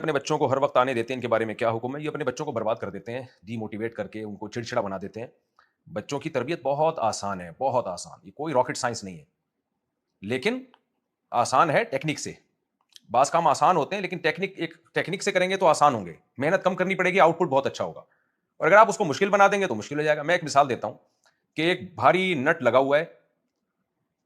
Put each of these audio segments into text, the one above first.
اپنے بچوں کو ہر وقت آنے دیتے ہیں، ان کے بارے میں کیا حکم ہے؟ یہ اپنے بچوں کو برباد کر دیتے ہیں، ڈی موٹیویٹ کر کے ان کو چڑچڑا بنا دیتے ہیں۔ بچوں کی تربیت بہت آسان ہے، بہت آسان، یہ کوئی راکٹ سائنس نہیں ہے، لیکن آسان ہے ٹیکنیک سے۔ بعض کام آسان ہوتے ہیں لیکن ٹیکنیک سے کریں گے تو آسان ہوں گے، محنت کم کرنی پڑے گی، آؤٹ پٹ بہت اچھا ہوگا۔ اور اگر آپ اس کو مشکل بنا دیں گے تو مشکل ہو جائے گا۔ میں ایک مثال دیتا ہوں کہ ایک بھاری نٹ لگا ہوا ہے،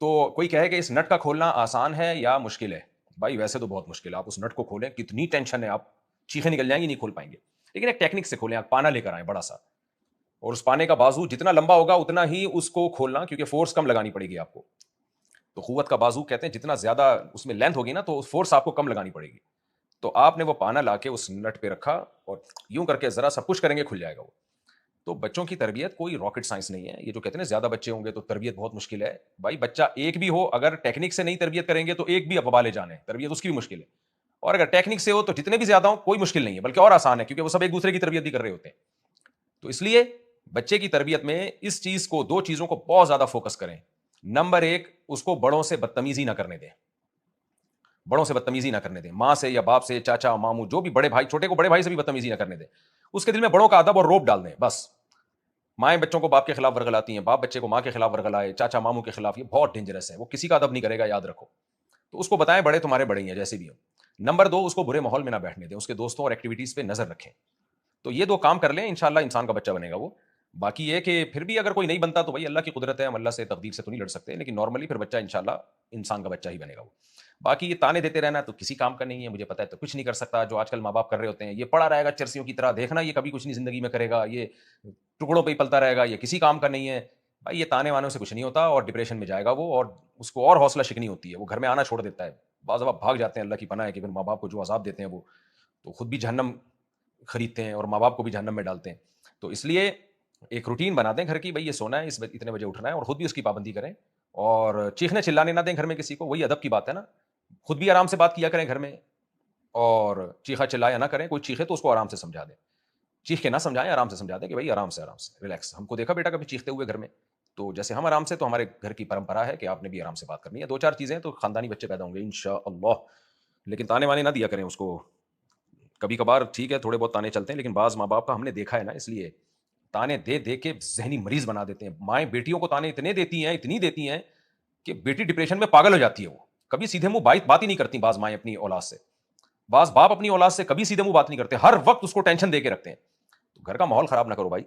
تو کوئی کہے کہ اس نٹ کا کھولنا آسان ہے یا مشکل ہے؟ بھائی ویسے تو بہت مشکل ہے، آپ اس نٹ کو کھولیں کتنی ٹینشن ہے، آپ چیخیں نکل جائیں گی، نہیں کھول پائیں گے۔ لیکن ایک ٹیکنیک سے کھولیں، آپ پانا لے کر آئیں بڑا سا، اور اس پانے کا بازو جتنا لمبا ہوگا اتنا ہی اس کو کھولنا، کیونکہ فورس کم لگانی پڑے گی آپ کو۔ تو قوت کا بازو کہتے ہیں جتنا زیادہ اس میں لینتھ ہوگی نا تو فورس آپ کو کم لگانی پڑے گی۔ تو آپ نے وہ پانا لا کے اس نٹ پہ رکھا اور یوں کر کے ذرا سا پش کریں گے، کھل جائے گا وہ۔ تو بچوں کی تربیت کوئی راکٹ سائنس نہیں ہے۔ یہ جو کہتے ہیں نا زیادہ بچے ہوں گے تو تربیت بہت مشکل ہے، بھائی بچہ ایک بھی ہو اگر ٹیکنیک سے نہیں تربیت کریں گے تو ایک بھی وبال جان ہے، تربیت اس کی بھی مشکل ہے۔ اور اگر ٹیکنیک سے ہو تو جتنے بھی زیادہ ہوں کوئی مشکل نہیں ہے، بلکہ اور آسان ہے، کیونکہ وہ سب ایک دوسرے کی تربیت بھی کر رہے ہوتے ہیں۔ تو اس لیے بچے کی تربیت میں اس چیز کو، دو چیزوں کو بہت زیادہ فوکس کریں۔ نمبر ایک، اس کو بڑوں سے بدتمیزی نہ کرنے دیں، بڑوں سے بدتمیزی نہ کرنے دیں، ماں سے یا باپ سے، چاچا ماموں، جو بھی بڑے بھائی، چھوٹے کو بڑے بھائی سے بھی بدتمیزی نہ کرنے دیں۔ اس کے دل میں بڑوں کا ادب اور روب ڈال دیں بس۔ مائیں بچوں کو باپ کے خلاف ورغلاتی ہیں، باپ بچے کو ماں کے خلاف ورغلائے، چاچا ماموں کے خلاف، یہ بہت ڈینجرس ہے، وہ کسی کا ادب نہیں کرے گا، یاد رکھو۔ تو اس کو بتائیں بڑے تمہارے بڑے ہی ہیں جیسے بھی ہوں۔ نمبر دو، اس کو برے ماحول میں نہ بیٹھنے دیں، اس کے دوستوں اور ایکٹیویٹیز پہ نظر رکھیں۔ تو یہ دو کام کر لیں، انشاءاللہ انسان کا بچہ بنے گا وہ۔ باقی یہ کہ پھر بھی اگر کوئی نہیں بنتا تو بھائی اللہ کی قدرت ہے، ہم اللہ سے تقدیر سے تو نہیں لڑ سکتے، لیکن نارملی پھر بچہ انشاءاللہ انسان کا بچہ ہی بنے گا وہ۔ باقی یہ تانے دیتے رہنا تو کسی کام کا نہیں ہے، مجھے پتا ہے تو کچھ نہیں کر سکتا، جو آج کل ماں باپ کر رہے ہوتے ہیں، یہ پڑا رہے گا چرسیوں کی طرح، دیکھنا یہ کبھی کچھ نہیں زندگی میں کرے گا، یہ ٹکڑوں پہ ہی پلتا رہے گا، یہ کسی کام کا نہیں ہے۔ بھائی یہ تانے وانوں سے کچھ نہیں ہوتا، اور ڈپریشن میں جائے گا وہ، اور اس کو اور حوصلہ شکنی ہوتی ہے، وہ گھر میں آنا چھوڑ دیتا ہے، بعض دفعہ بھاگ جاتے ہیں۔ اللہ کی پناہ ہے کہ پھر ماں باپ کو جو عذاب دیتے ہیں وہ تو خود بھی جہنم خریدتے ہیں اور ماں باپ کو بھی جہنم میں ڈالتے ہیں۔ تو اس لیے ایک روٹین بنا دیں گھر کی، بھائی یہ سونا ہے، اس اتنے بجے اٹھنا ہے، اور خود بھی اس کی پابندی کریں، اور چیخنے چلانے نہ دیں گھر میں کسی کو، وہی ادب کی بات ہے نا۔ خود بھی آرام سے بات کیا کریں گھر میں، اور چیخا چلایا نہ کریں، کوئی چیخے تو اس کو آرام سے سمجھا دیں، چیخ کے نہ سمجھائیں، آرام سے سمجھا دیں کہ بھائی آرام سے، آرام سے ریلیکس۔ ہم کو دیکھا بیٹا کبھی چیختے ہوئے گھر میں، تو جیسے ہم آرام سے، تو ہمارے گھر کی پرمپرا ہے کہ آپ نے بھی آرام سے بات کرنی ہے۔ دو چار چیزیں تو خاندانی بچے پیدا ہوں گے انشاءاللہ۔ لیکن تانے وانے نہ دیا کریں اس کو، کبھی کبھار ٹھیک ہے تھوڑے بہت تانے چلتے ہیں، لیکن بعض ماں باپ کا ہم نے دیکھا ہے نا، اس لیے تانے دے دے کے ذہنی مریض بنا دیتے ہیں۔ مائیں بیٹیوں کو تانے اتنے دیتی ہیں، اتنی دیتی ہیں کہ بیٹی ڈپریشن میں پاگل ہو جاتی ہے، وہ کبھی سیدھے منہ بات ہی نہیں کرتی بعض مائیں اپنی اولاد سے، بعض باپ اپنی اولاد سے کبھی سیدھے منہ بات نہیں کرتے، ہر وقت اس کو ٹینشن دے کے رکھتے ہیں۔ تو گھر کا ماحول خراب نہ کرو بھائی۔